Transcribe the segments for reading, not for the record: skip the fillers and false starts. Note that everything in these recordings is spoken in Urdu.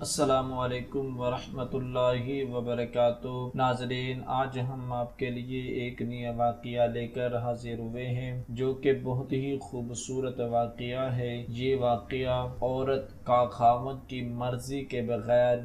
السلام علیکم ورحمۃ اللہ وبرکاتہ۔ ناظرین، آج ہم آپ کے لیے ایک نیا واقعہ لے کر حاضر ہوئے ہیں جو کہ بہت ہی خوبصورت واقعہ ہے۔ یہ واقعہ عورت کا خاوند کی مرضی کے بغیر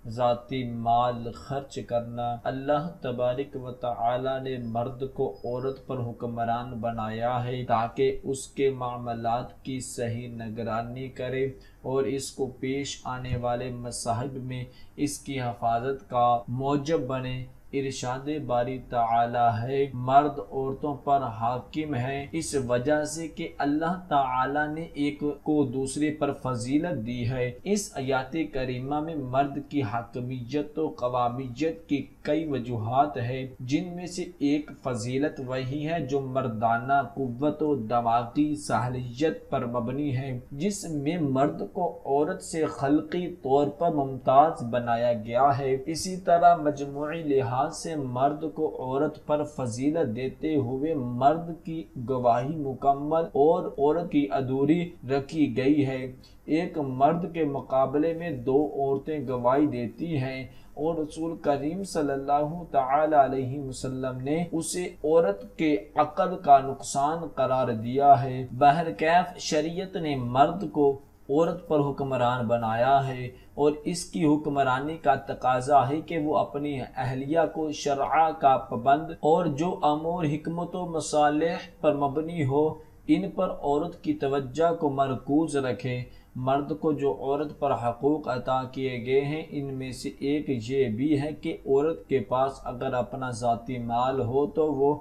ذاتی مال خرچ کرنا۔ اللہ تبارک و تعالی نے مرد کو عورت پر حکمران بنایا ہے تاکہ اس کے معاملات کی صحیح نگرانی کرے اور اس کو پیش آنے والے مصائب میں اس کی حفاظت کا موجب بنے۔ ارشاد باری تعالی ہے، مرد عورتوں پر حاکم ہے اس وجہ سے کہ اللہ تعالی نے ایک کو دوسرے پر فضیلت دی ہے۔ اس آیات کریمہ میں مرد کی حاکمیت و قوامیت کی کئی وجوہات ہیں، جن میں سے ایک فضیلت وہی ہے جو مردانہ قوت و دماغی صلاحیت پر مبنی ہے، جس میں مرد کو عورت سے خلقی طور پر ممتاز بنایا گیا ہے۔ اسی طرح مجموعی لحاظ سے مرد کو عورت پر فضیلت دیتے ہوئے مرد کی گواہی مکمل اور عورت کی ادھوری رکھی گئی ہے۔ ایک مرد کے مقابلے میں دو عورتیں گواہی دیتی ہیں اور رسول کریم صلی اللہ تعالی علیہ وسلم نے اسے عورت کے عقل کا نقصان قرار دیا ہے۔ بہرکیف شریعت نے مرد کو عورت پر حکمران بنایا ہے اور اس کی حکمرانی کا تقاضا ہے کہ وہ اپنی اہلیہ کو شرع کا پابند اور جو امور حکمت و مصالح پر مبنی ہو ان پر عورت کی توجہ کو مرکوز رکھے۔ مرد کو جو عورت پر حقوق عطا کیے گئے ہیں ان میں سے ایک یہ بھی ہے کہ عورت کے پاس اگر اپنا ذاتی مال ہو تو وہ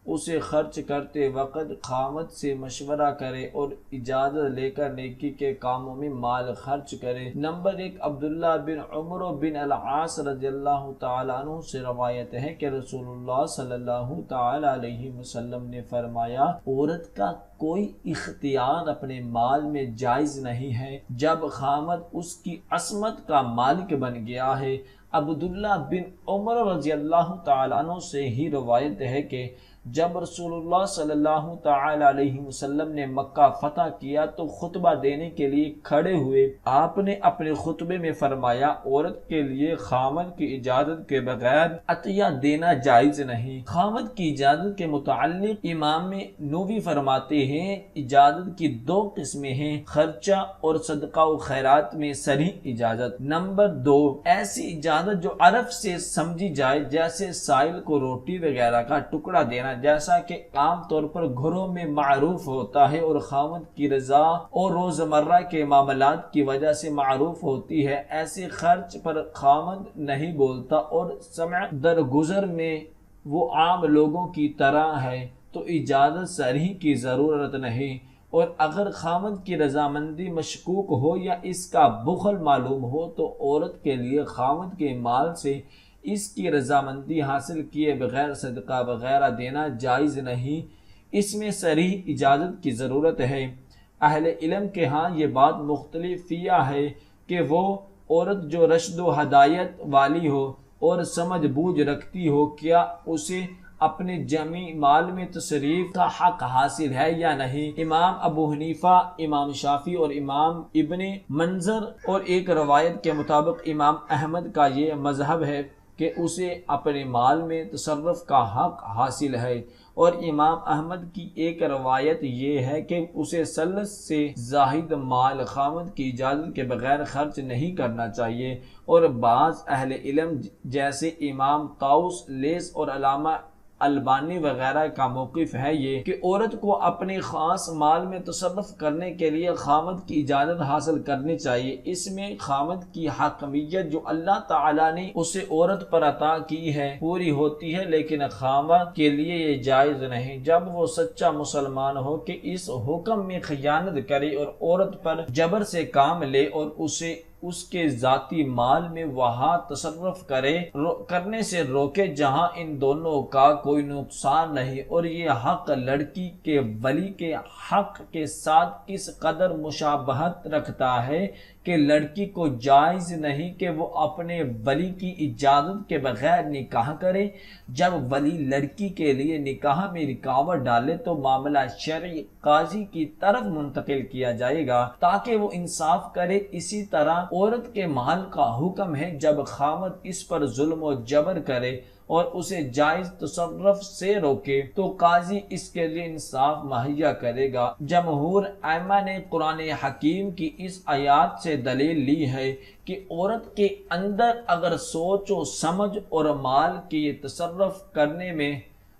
اسے خرچ کرتے وقت خاوند سے مشورہ کرے اور اجازت لے کر نیکی کے کاموں میں مال خرچ کرے۔ نمبر ایک، عبداللہ بن عمر بن العاص رضی اللہ تعالیٰ عنہ سے روایت ہے کہ رسول اللہ صلی اللہ تعالیٰ علیہ وسلم نے فرمایا، عورت کا کوئی اختیار اپنے مال میں جائز نہیں ہے جب خاوند اس کی عصمت کا مالک بن گیا ہے۔ عبداللہ بن عمر رضی اللہ تعالیٰ عنہ سے ہی روایت ہے کہ جب رسول اللہ صلی اللہ تعالی علیہ وسلم نے مکہ فتح کیا تو خطبہ دینے کے لیے کھڑے ہوئے۔ آپ نے اپنے خطبے میں فرمایا، عورت کے لیے خاوند کی اجازت کے بغیر عطیہ دینا جائز نہیں۔ خاوند کی اجازت کے متعلق امام نووی فرماتے ہیں، اجازت کی دو قسمیں ہیں، خرچہ اور صدقہ و خیرات میں صریح اجازت۔ نمبر دو، ایسی اجازت جو عرف سے سمجھی جائے، جیسے سائل کو روٹی وغیرہ کا ٹکڑا دینا، جیسا کہ عام طور پر گھروں میں معروف ہوتا ہے اور خاوند کی رضا اور روزمرہ کے معاملات کی وجہ سے معروف ہوتی ہے۔ ایسے خرچ پر خاوند نہیں بولتا اور سمع درگزر میں وہ عام لوگوں کی طرح ہے تو اجازت صریح کی ضرورت نہیں، اور اگر خاوند کی رضامندی مشکوک ہو یا اس کا بخل معلوم ہو تو عورت کے لیے خاوند کے مال سے اس کی رضامندی حاصل کیے بغیر صدقہ وغیرہ دینا جائز نہیں، اس میں صریح اجازت کی ضرورت ہے۔ اہل علم کے ہاں یہ بات مختلف فیہ ہے کہ وہ عورت جو رشد و ہدایت والی ہو اور سمجھ بوجھ رکھتی ہو، کیا اسے اپنے جمعی مال میں تصریف کا حق حاصل ہے یا نہیں۔ امام ابو حنیفہ، امام شافعی اور امام ابن منذر اور ایک روایت کے مطابق امام احمد کا یہ مذہب ہے کہ اسے اپنے مال میں تصرف کا حق حاصل ہے، اور امام احمد کی ایک روایت یہ ہے کہ اسے ثلث سے زائد مال خاوند کی اجازت کے بغیر خرچ نہیں کرنا چاہیے، اور بعض اہل علم جیسے امام طاؤس، لیث اور علامہ البانی وغیرہ کا موقف ہے یہ کہ عورت کو اپنے خاص مال میں تصرف کرنے کے لیے خاوند کی اجازت حاصل کرنی چاہیے۔ اس میں خاوند کی حاکمیت جو اللہ تعالی نے اسے عورت پر عطا کی ہے پوری ہوتی ہے، لیکن خاوند کے لیے یہ جائز نہیں جب وہ سچا مسلمان ہو کہ اس حکم میں خیانت کرے اور عورت پر جبر سے کام لے اور اسے اس کے ذاتی مال میں وہاں تصرف کرنے سے روکے جہاں ان دونوں کا کوئی نقصان نہیں، اور یہ حق لڑکی کے ولی کے حق کے ساتھ اس قدر مشابہت رکھتا ہے کہ لڑکی کو جائز نہیں کہ وہ اپنے ولی کی اجازت کے بغیر نکاح کرے۔ جب ولی لڑکی کے لیے نکاح میں رکاوٹ ڈالے تو معاملہ شرعی قاضی کی طرف منتقل کیا جائے گا تاکہ وہ انصاف کرے۔ اسی طرح عورت کے مال کا حکم ہے، جب خامد اس پر ظلم و جبر کرے اور اسے جائز تصرف سے روکے تو قاضی اس کے لیے انصاف مہیا کرے گا۔ جمہور ائمہ نے قرآن حکیم کی اس آیات سے دلیل لی ہے کہ عورت کے اندر اگر سوچ و سمجھ اور مال کے تصرف کرنے میں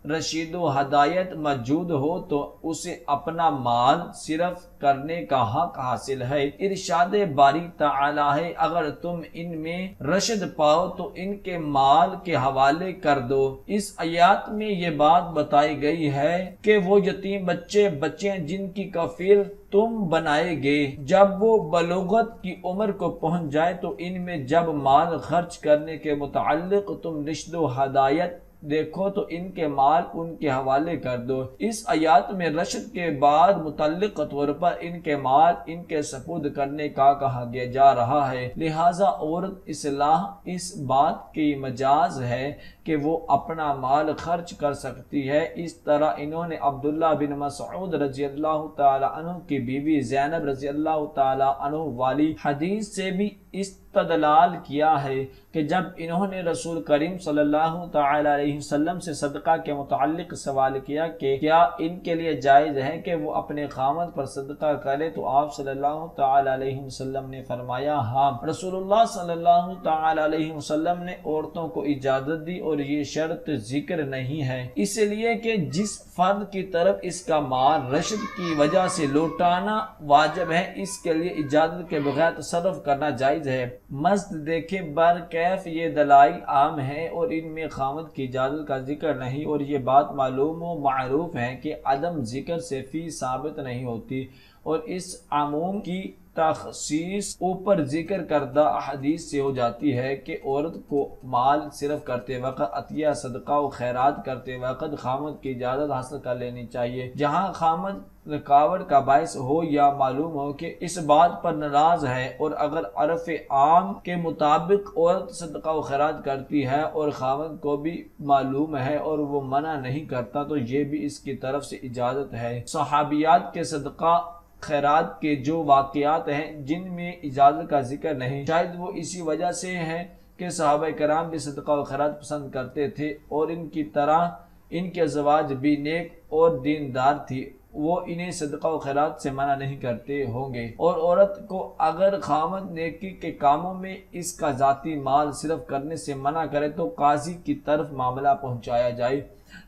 رشید و ہدایت موجود ہو تو اسے اپنا مال صرف کرنے کا حق حاصل ہے۔ ارشاد باری تعالی ہے، اگر تم ان میں رشد پاؤ تو ان کے مال کے حوالے کر دو۔ اس آیات میں یہ بات بتائی گئی ہے کہ وہ یتیم بچے جن کی کفیل تم بنائے گے، جب وہ بلوغت کی عمر کو پہنچ جائے تو ان میں جب مال خرچ کرنے کے متعلق تم رشد و ہدایت دیکھو تو ان کے مال ان کے حوالے کر دو۔ اس آیات میں رشد کے بعد متعلق طور پر ان کے مال ان کے سپرد کرنے کا کہا جا رہا ہے، لہذا عورت اصلاح اس بات کی مجاز ہے کہ وہ اپنا مال خرچ کر سکتی ہے۔ اس طرح انہوں نے عبداللہ بن مسعود رضی اللہ تعالی عنہ کی بیوی زینب رضی اللہ تعالی عنہ والی حدیث سے بھی استدلال کیا ہے کہ جب انہوں نے رسول کریم صلی اللہ تعالی علیہ وسلم سے صدقہ کے متعلق سوال کیا کہ کیا ان کے لیے جائز ہے کہ وہ اپنے خامد پر صدقہ کرے تو آپ صلی اللہ تعالی علیہ وسلم نے فرمایا ہاں۔ رسول اللہ صلی اللہ تعالی علیہ وسلم نے عورتوں کو اجازت دی اور یہ شرط ذکر نہیں ہے، اس لیے کہ جس فرد کی طرف اس کا مال رشد کی وجہ سے لوٹانا واجب ہے اس کے لیے اجازت کے بغیر تصرف کرنا جائز ہے۔ مزد دیکھے برکیف یہ دلائل عام ہیں اور ان میں خامد کی اجازت کا ذکر نہیں، اور یہ بات معلوم و معروف ہے کہ عدم ذکر سے فی ثابت نہیں ہوتی، اور اس عموم کی تخصیص اوپر ذکر کردہ احادیث سے ہو جاتی ہے کہ عورت کو مال صرف کرتے وقت عطیہ صدقہ و خیرات کرتے وقت خامد کی اجازت حاصل کر لینی چاہیے۔ جہاں خامد رکاوٹ کا باعث ہو یا معلوم ہو کہ اس بات پر ناراض ہے، اور اگر عرف عام کے مطابق عورت صدقہ و خیرات کرتی ہے اور خامد کو بھی معلوم ہے اور وہ منع نہیں کرتا تو یہ بھی اس کی طرف سے اجازت ہے۔ صحابیات کے صدقہ خیرات کے جو واقعات ہیں جن میں اجازت کا ذکر نہیں، شاید وہ اسی وجہ سے ہیں کہ صحابہ کرام بھی صدقہ و خیرات پسند کرتے تھے اور ان کی طرح ان کے ازواج بھی نیک اور دیندار تھی، وہ انہیں صدقہ و خیرات سے منع نہیں کرتے ہوں گے۔ اور عورت کو اگر خامد نیکی کے کاموں میں اس کا ذاتی مال صرف کرنے سے منع کرے تو قاضی کی طرف معاملہ پہنچایا جائے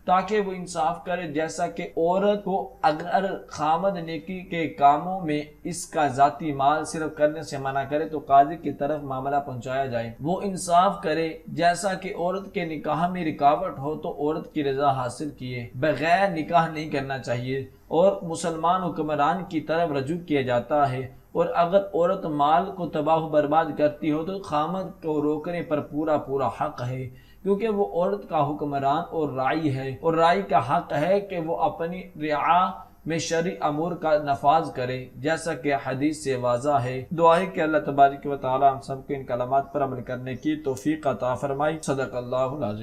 تاکہ وہ انصاف کرے، جیسا کہ عورت کو اگر خامد نیکی کے کاموں میں اس کا ذاتی مال صرف کرنے سے منع کرے تو قاضی کی طرف معاملہ پہنچایا جائے، وہ انصاف کرے۔ جیسا کہ عورت کے نکاح میں رکاوٹ ہو تو عورت کی رضا حاصل کیے بغیر نکاح نہیں کرنا چاہیے اور مسلمان حکمران کی طرف رجوع کیا جاتا ہے، اور اگر عورت مال کو تباہ و برباد کرتی ہو تو خامد کو روکنے پر پورا حق ہے، کیونکہ وہ عورت کا حکمران اور راعی ہے، اور راعی کا حق ہے کہ وہ اپنی رعایا میں شرعی امور کا نفاذ کرے، جیسا کہ حدیث سے واضح ہے۔ دعا ہے کہ اللہ تبارک و تعالی ہم سب کو ان کلمات پر عمل کرنے کی توفیق عطا فرمائے۔ صدق اللہ العظیم۔